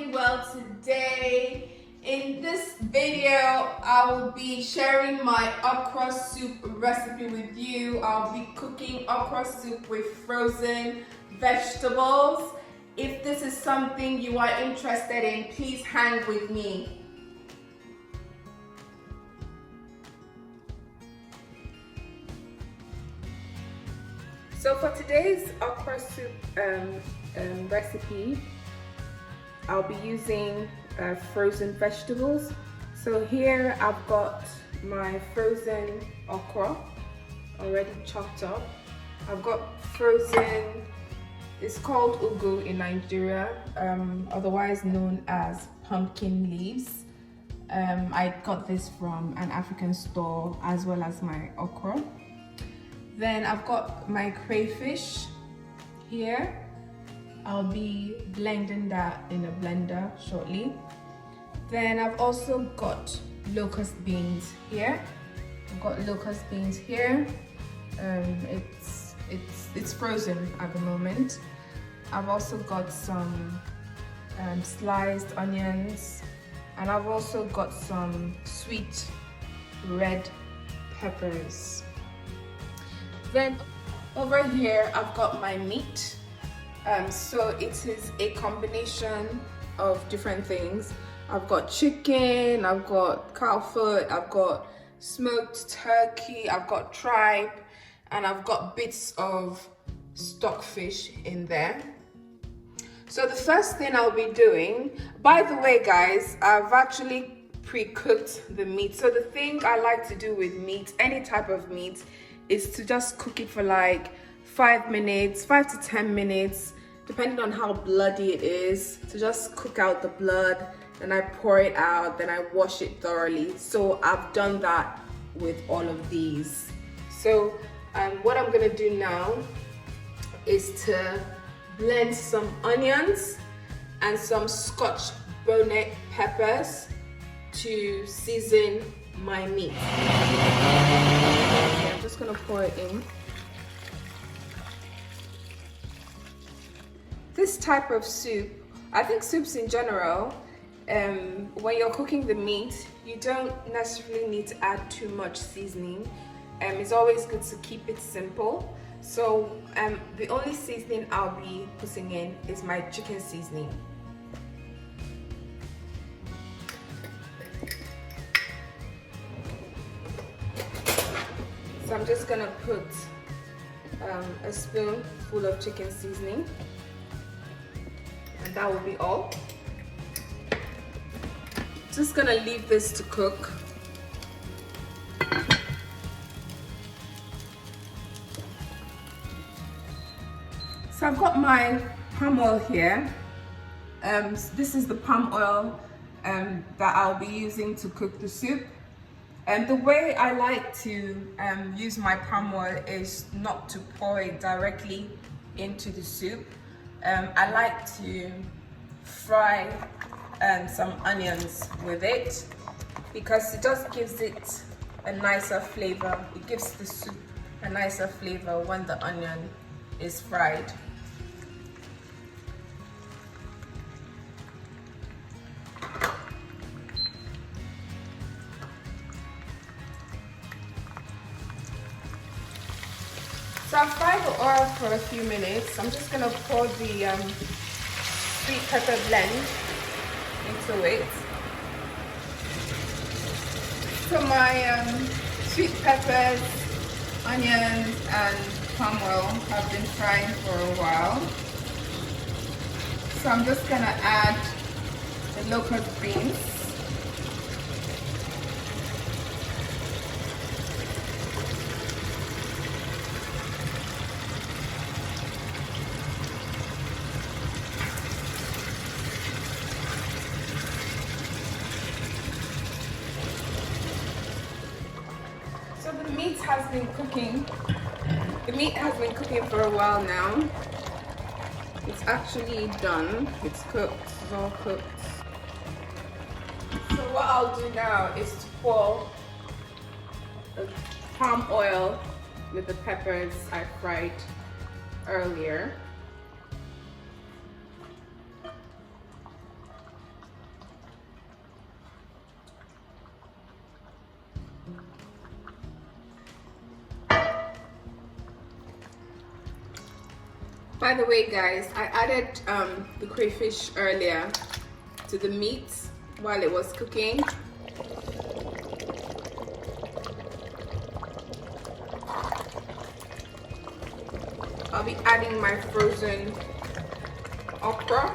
doing well today. In this video, I will be sharing my okra soup recipe with you. I'll be cooking okra soup with frozen vegetables. If this is something you are interested in, please hang with me. So for today's okra soup recipe, I'll be using frozen vegetables. So here I've got my frozen okra already chopped up. I've got frozen, it's called ugu in Nigeria, otherwise known as pumpkin leaves. I got this from an African store, as well as my okra. Then I've got my crayfish here. I'll be blending that in a blender shortly. Then I've also got locust beans here. I've got locust beans here. It's frozen at the moment. I've also got some sliced onions, and I've also got some sweet red peppers. Then over here I've got my meat. So it is a combination of different things. I've got chicken, I've got cow foot, I've got smoked turkey, I've got tripe, and I've got bits of stockfish in there. So the first thing I'll be doing, by the way guys, I've actually pre-cooked the meat. So the thing I like to do with meat, any type of meat, is to just cook it for like 5 minutes, 5 to 10 minutes, depending on how bloody it is, to just cook out the blood. Then I pour it out, then I wash it thoroughly. So I've done that with all of these. So what I'm gonna do now is to blend some onions and some Scotch bonnet peppers to season my meat. I'm just gonna pour it in. This type of soup, I think soups in general, when you're cooking the meat, you don't necessarily need to add too much seasoning. It's always good to keep it simple. So the only seasoning I'll be putting in is my chicken seasoning. So I'm just gonna put a spoonful of chicken seasoning, and that will be all. Just gonna leave this to cook. So I've got my palm oil here. This is the palm oil that I'll be using to cook the soup. And the way I like to use my palm oil is not to pour it directly into the soup. I like to fry some onions with it, because it just gives it a nicer flavor. It gives the soup a nicer flavor when the onion is fried. So I've fried the oil for a few minutes. I'm just gonna pour the sweet pepper blend into it. So my sweet peppers, onions, and palm oil have been frying for a while. So I'm just gonna add the locust beans. So the meat has been cooking. The meat has been cooking for a while now. It's actually done. It's cooked. It's all cooked. So what I'll do now is to pour the palm oil with the peppers I fried earlier. By the way, guys, I added the crayfish earlier to the meat while it was cooking. I'll be adding my frozen okra.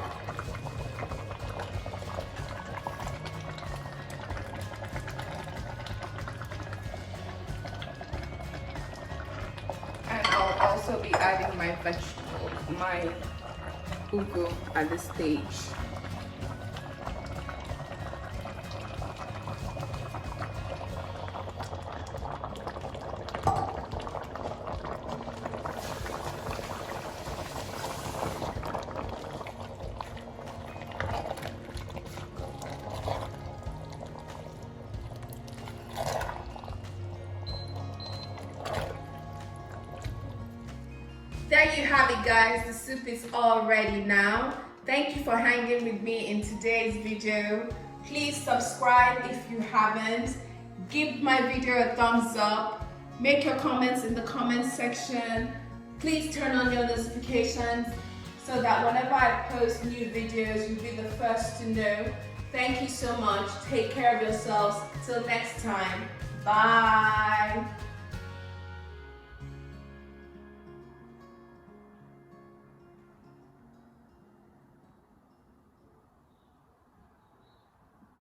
And I'll also be adding my vegetable, my ugu at this stage. There you have it, guys. The soup is all ready now. Thank you for hanging with me in today's video. Please subscribe if you haven't. Give my video a thumbs up. Make your comments in the comment section. Please turn on your notifications so that whenever I post new videos, you'll be the first to know. Thank you so much. Take care of yourselves. Till next time. Bye.